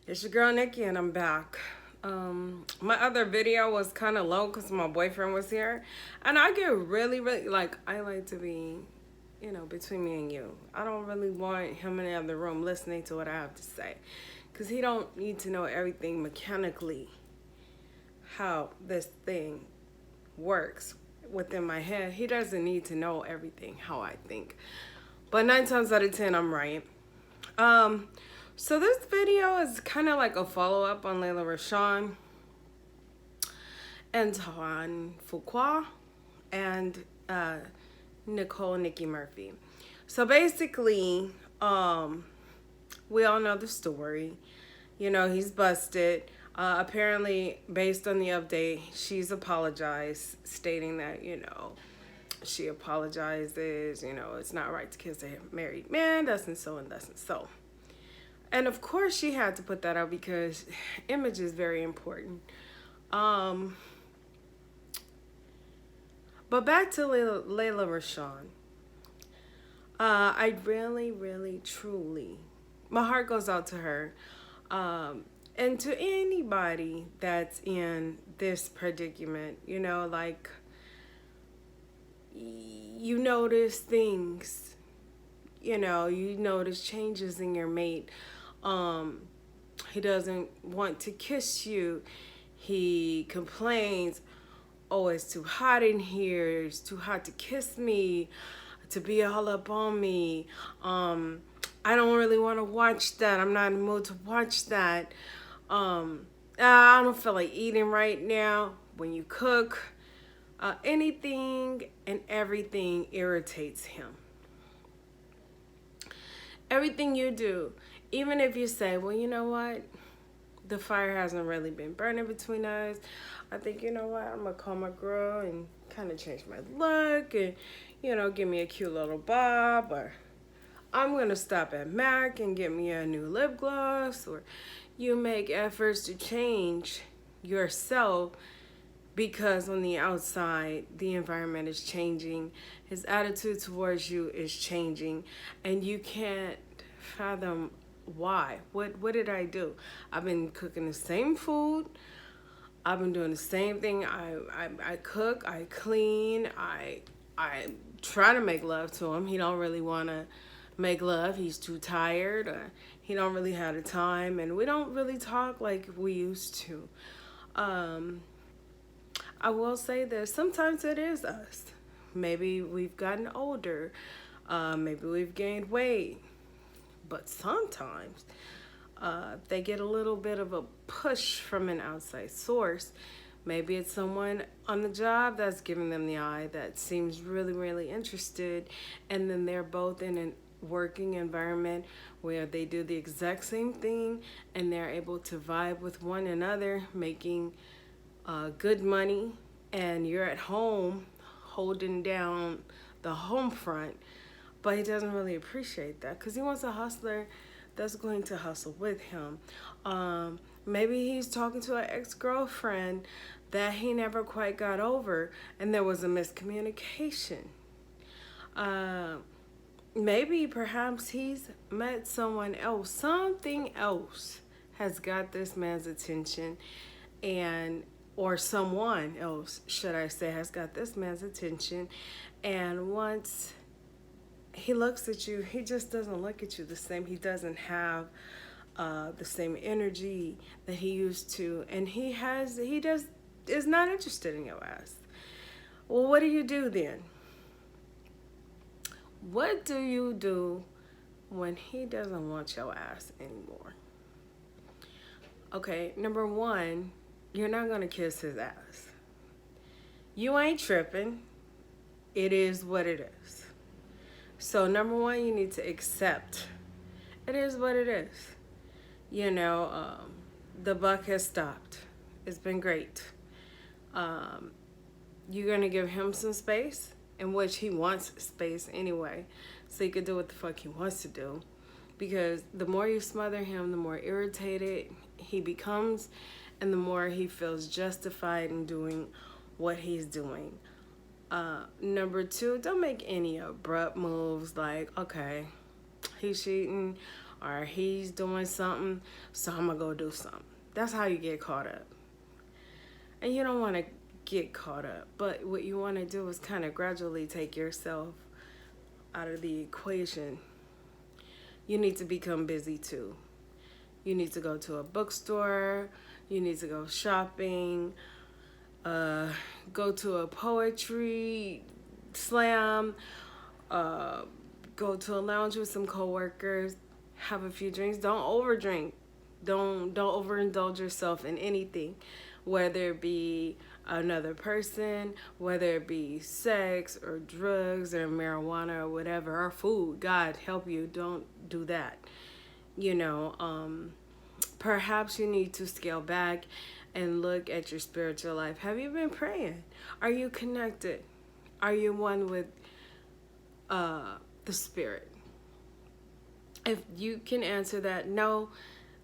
It's your girl Nikki and I'm back. My other video was kind of low because my boyfriend was here. And I get really, like, I like to be, between me and you. I don't really want him in the other room listening to what I have to say. Because he don't need to know everything mechanically, how this thing works within my head. He doesn't need to know everything, how I think. But 9 times out of 10, I'm right. So this video is kind of like a follow-up on Layla Rashawn and Tawan Fuqua and Nikki Murphy. So basically, we all know the story. He's busted. Apparently, based on the update, she's apologized, stating that, she apologizes, it's not right to kiss a married man, thus and so and thus and so. And of course she had to put that out because image is very important. But back to Layla Rashawn. I really, truly, my heart goes out to her. And to anybody that's in this predicament, like, you notice things, you notice changes in your mate. He doesn't want to kiss you. He complains, oh, it's too hot in here. It's too hot to kiss me, to be all up on me. I don't really want to watch that. I'm not in the mood to watch that. I don't feel like eating right now. When you cook, anything and everything irritates him. Everything you do, even if you say, well, you know what? The fire hasn't really been burning between us. I think, you know what? I'm going to call my girl and kind of change my look and, give me a cute little bob. Or I'm going to stop at MAC and get me a new lip gloss. Or you make efforts to change yourself because on the outside, the environment is changing. His attitude towards you is changing. And you can't fathom why. What did I do? I've been cooking the same food. I've been doing the same thing. I cook, I clean, I try to make love to him. He don't really want to make love. He's too tired. Or he don't really have the time. And we don't really talk like we used to. I will say this, sometimes it is us. Maybe we've gotten older. Maybe we've gained weight. But sometimes they get a little bit of a push from an outside source. Maybe it's someone on the job that's giving them the eye that seems really interested. And then they're both in a working environment where they do the exact same thing and they're able to vibe with one another, making good money, and you're at home holding down the home front, but he doesn't really appreciate that because he wants a hustler that's going to hustle with him. Maybe he's talking to an ex-girlfriend that he never quite got over and there was a miscommunication. Maybe perhaps he's met someone else. Something else has got this man's attention, or someone else, should I say, has got this man's attention. And once he looks at you, he just doesn't look at you the same. He doesn't have the same energy that he used to. And he is not interested in your ass. Well, what do you do then? What do you do when he doesn't want your ass anymore? Okay, number one, you're not going to kiss his ass. You ain't tripping. It is what it is. So number one, you need to accept. It is what it is. The buck has stopped. It's been great. You're going to give him some space, in which he wants space anyway, so he could do what the fuck he wants to do. Because the more you smother him, the more irritated he becomes, and the more he feels justified in doing what he's doing. Number two, don't make any abrupt moves like, okay, he's cheating. or he's doing something, so I'm gonna go do something. That's how you get caught up. And you don't want to get caught up, but what you want to do is kind of gradually take yourself out of the equation. You need to become busy too. You need to go to a bookstore, you need to go shopping, go to a poetry slam, go to a lounge with some coworkers, have a few drinks. Don't overdrink. Don't overindulge yourself in anything, whether it be another person, whether it be sex or drugs or marijuana or whatever, or food. God help you, don't do that. You know, perhaps you need to scale back and look at your spiritual life. Have you been praying? Are you connected? Are you one with the spirit? If you can answer that no,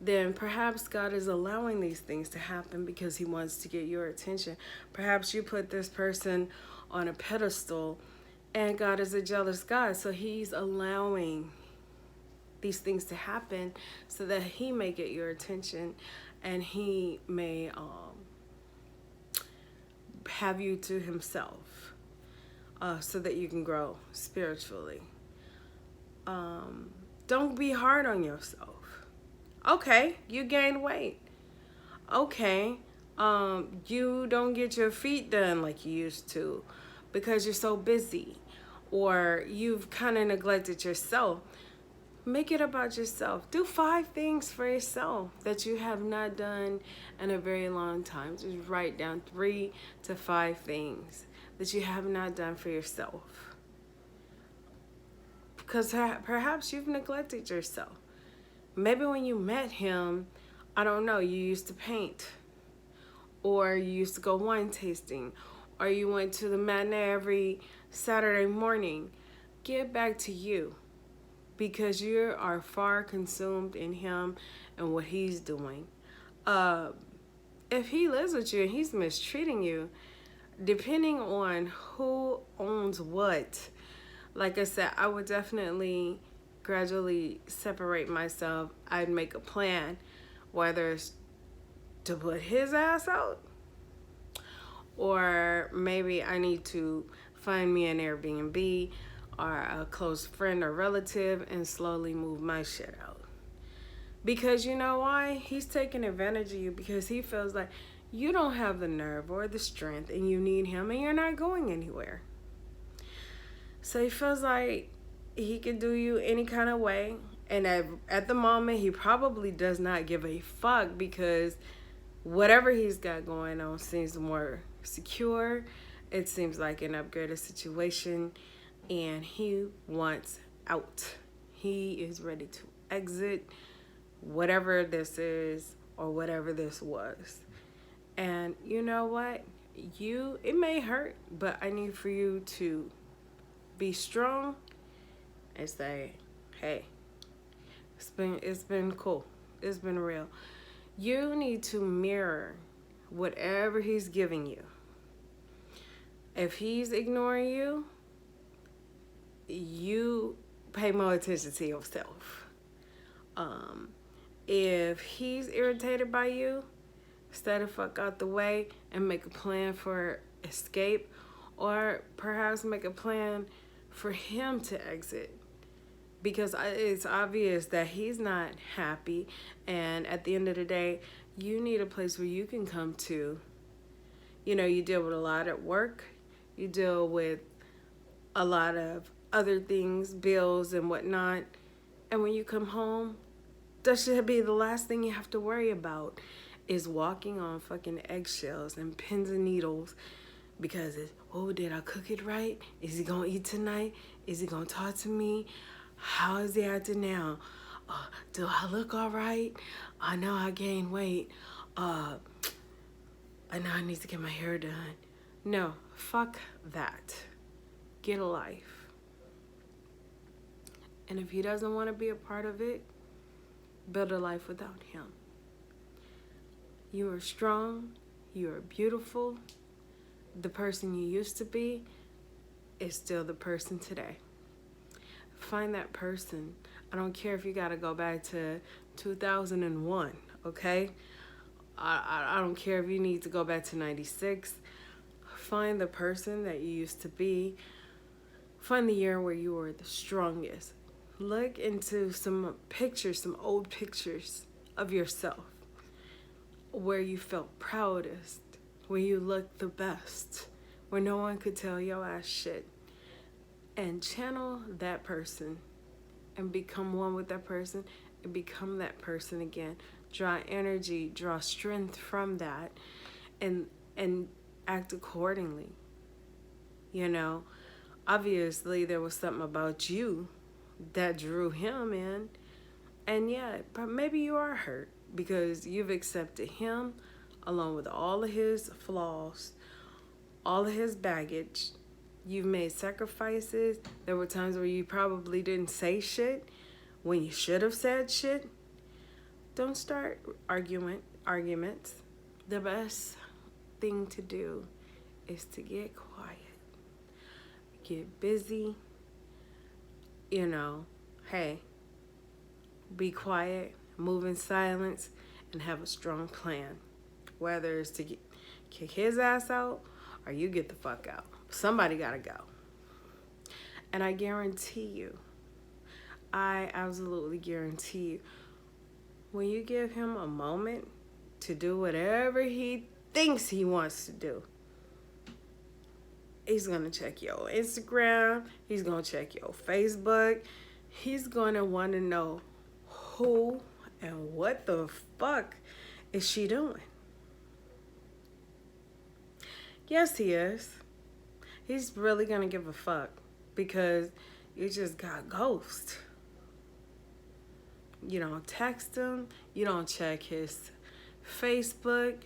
then perhaps God is allowing these things to happen because he wants to get your attention. Perhaps you put this person on a pedestal and God is a jealous God, so he's allowing these things to happen so that he may get your attention and he may have you to himself, so that you can grow spiritually. Don't be hard on yourself. Okay, you gained weight. Okay, you don't get your feet done like you used to because you're so busy, or you've kind of neglected yourself. Make it about yourself. Do 5 things for yourself that you have not done in a very long time. Just write down 3 to 5 things that you have not done for yourself. Because perhaps you've neglected yourself. Maybe when you met him, I don't know, you used to paint, or you used to go wine tasting, or you went to the matinee every Saturday morning. Get back to you, because you are far consumed in him and what he's doing. If he lives with you and he's mistreating you, depending on who owns what, like I said, I would definitely gradually separate myself. I'd make a plan, whether it's to put his ass out, or maybe I need to find me an Airbnb or a close friend or relative and slowly move my shit out. Because you know why? He's taking advantage of you because he feels like you don't have the nerve or the strength and you need him and you're not going anywhere. So he feels like he can do you any kind of way. And at the moment, he probably does not give a fuck because whatever he's got going on seems more secure. It seems like an upgraded situation. And he wants out. He is ready to exit whatever this is or whatever this was. And you know what? It may hurt, but I need for you to be strong and say, hey, it's been cool. It's been real. You need to mirror whatever he's giving you. If he's ignoring you, you pay more attention to yourself. If he's irritated by you, stay the fuck out the way and make a plan for escape, or perhaps make a plan for him to exit, because it's obvious that he's not happy, and at the end of the day, you need a place where you can come to. You know, you deal with a lot at work, you deal with a lot of other things, bills and whatnot, and when you come home, that should be the last thing you have to worry about, is walking on fucking eggshells and pins and needles, because it's, oh, did I cook it right? Is he gonna eat tonight? Is he gonna talk to me? How is he acting now? Do I look all right? I know I gained weight. I know I need to get my hair done. No, fuck that. Get a life. And if he doesn't want to be a part of it, build a life without him. You are strong. You are beautiful. The person you used to be is still the person today. Find that person. I don't care if you got to go back to 2001, okay? I don't care if you need to go back to 96. Find the person that you used to be. Find the year where you were the strongest. Look into some pictures, some old pictures of yourself where you felt proudest, where you looked the best, where no one could tell your ass shit. And channel that person and become one with that person and become that person again. Draw energy, draw strength from that, and act accordingly. You know, obviously there was something about you that drew him in. And yeah, but maybe you are hurt because you've accepted him along with all of his flaws, all of his baggage. You've made sacrifices. There were times where you probably didn't say shit when you should have said shit. Don't start arguments. The best thing to do is to get quiet. Get busy. You know, hey, be quiet, move in silence, and have a strong plan. Whether it's to kick his ass out or you get the fuck out. Somebody gotta go. And I guarantee you, I absolutely guarantee you, when you give him a moment to do whatever he thinks he wants to do, he's gonna check your Instagram, he's gonna check your Facebook, he's gonna wanna know who and what the fuck is she doing. Yes, he is. He's really gonna give a fuck because you just got ghost. You don't text him. You don't check his Facebook.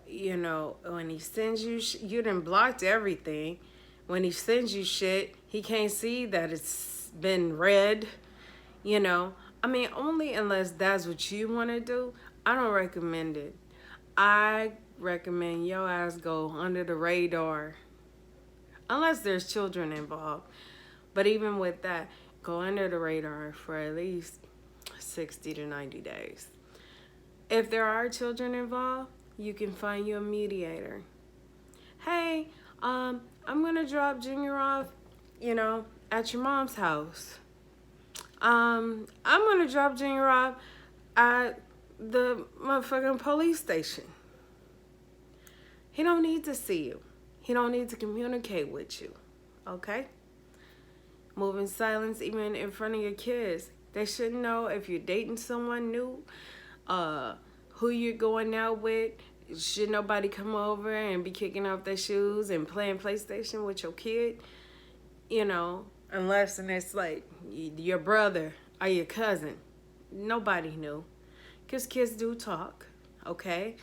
You know, when he sends you, you done blocked everything. When he sends you shit, he can't see that it's been read. You know, I mean, only unless that's what you want to do, I don't recommend it. I recommend your ass go under the radar. Unless there's children involved. But even with that, go under the radar for at least 60 to 90 days. If there are children involved, you can find you a mediator. Hey, I'm gonna drop Junior off, you know, at your mom's house. I'm gonna drop Junior off at the motherfucking police station. He don't need to see you. He don't need to communicate with you, okay? Move in silence even in front of your kids. They should know if you're dating someone new, who you're going out with. Should nobody come over and be kicking off their shoes and playing PlayStation with your kid? You know, unless and it's like your brother or your cousin. Nobody knew. Because kids do talk, okay?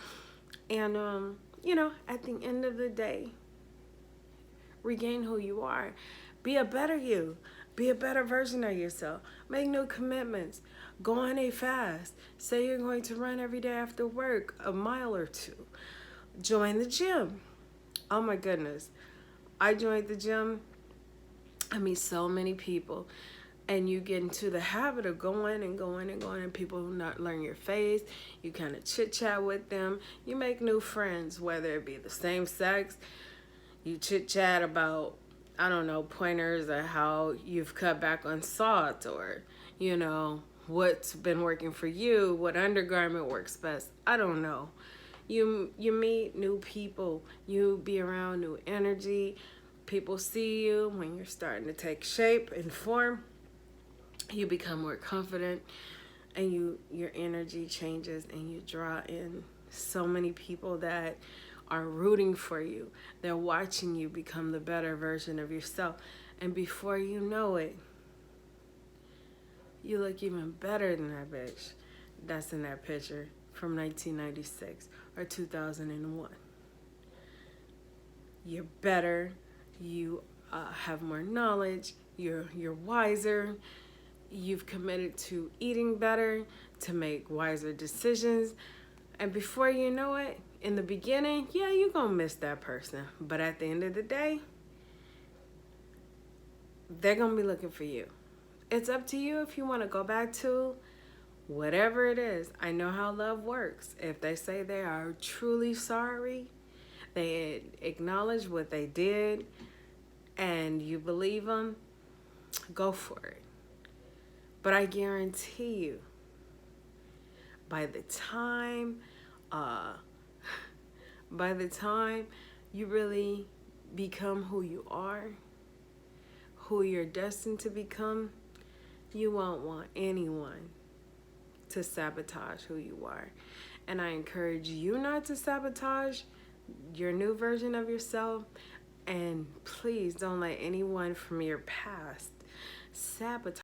And, you know, at the end of the day, regain who you are. Be a better you. Be a better version of yourself. Make new commitments. Go on a fast. Say you're going to run every day after work, a mile or two. Join the gym. Oh my goodness. I joined the gym. I meet so many people. And you get into the habit of going and going and going, and people not learn your face. You kind of chit chat with them. You make new friends, whether it be the same sex. You chit chat about, I don't know, pointers or how you've cut back on salt, or, you know, what's been working for you, what undergarment works best. I don't know. You meet new people. You be around new energy. People see you when you're starting to take shape and form. You become more confident, and your energy changes, and you draw in so many people that are rooting for you. They're watching you become the better version of yourself. And before you know it, you look even better than that bitch that's in that picture from 1996 or 2001. You're better. You have more knowledge. You're wiser. You've committed to eating better, to make wiser decisions. And before you know it, in the beginning, yeah, you're going to miss that person. But at the end of the day, they're going to be looking for you. It's up to you if you want to go back to whatever it is. I know how love works. If they say they are truly sorry, they acknowledge what they did, and you believe them, go for it. But I guarantee you, by the time, uh, by the time you really become who you are, who you're destined to become, you won't want anyone to sabotage who you are. And I encourage you not to sabotage your new version of yourself. And please don't let anyone from your past sabotage